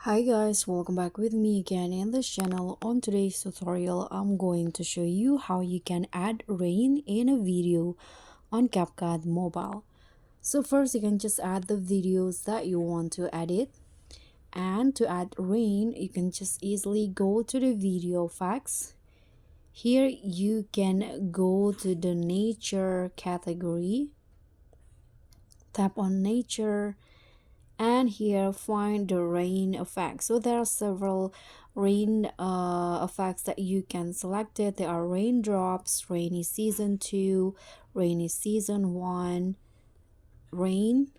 Hi guys, welcome back with me again in this channel. On today's tutorial, I'm going to show you how you can add rain in a video on Capcut mobile. So first you can just add the videos that you want to edit, and to add rain you can just easily go to the video effects. Here you can go to the nature category, tap on nature, and here find the rain effect. So there are several rain effects that you can select it. There are raindrops, rainy season 2, rainy season 1, rain.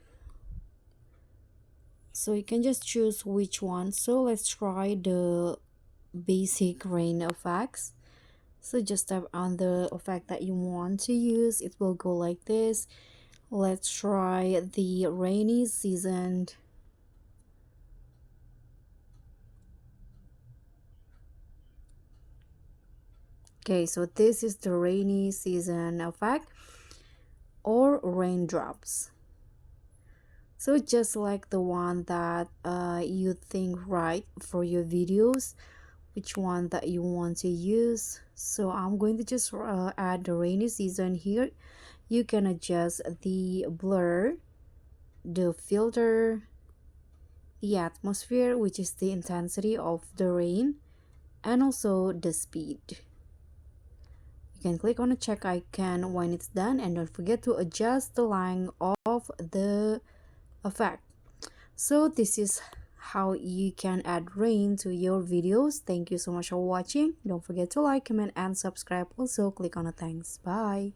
So you can just choose which one. So let's try the basic rain effects. So just tap on the effect that you want to use. It will go like this. Let's try the rainy season. Okay, so this is the rainy season effect or raindrops. So just like the one that you think right for your videos, which one that you want to use. So I'm going to just add the rainy season here. You can adjust the blur, the filter, the atmosphere, which is the intensity of the rain, and also the speed. You can click on the check icon when it's done, and don't forget to adjust the length of the effect. So this is how you can add rain to your videos. Thank you so much for watching. Don't forget to like, comment, and subscribe. Also click on the thanks. Bye.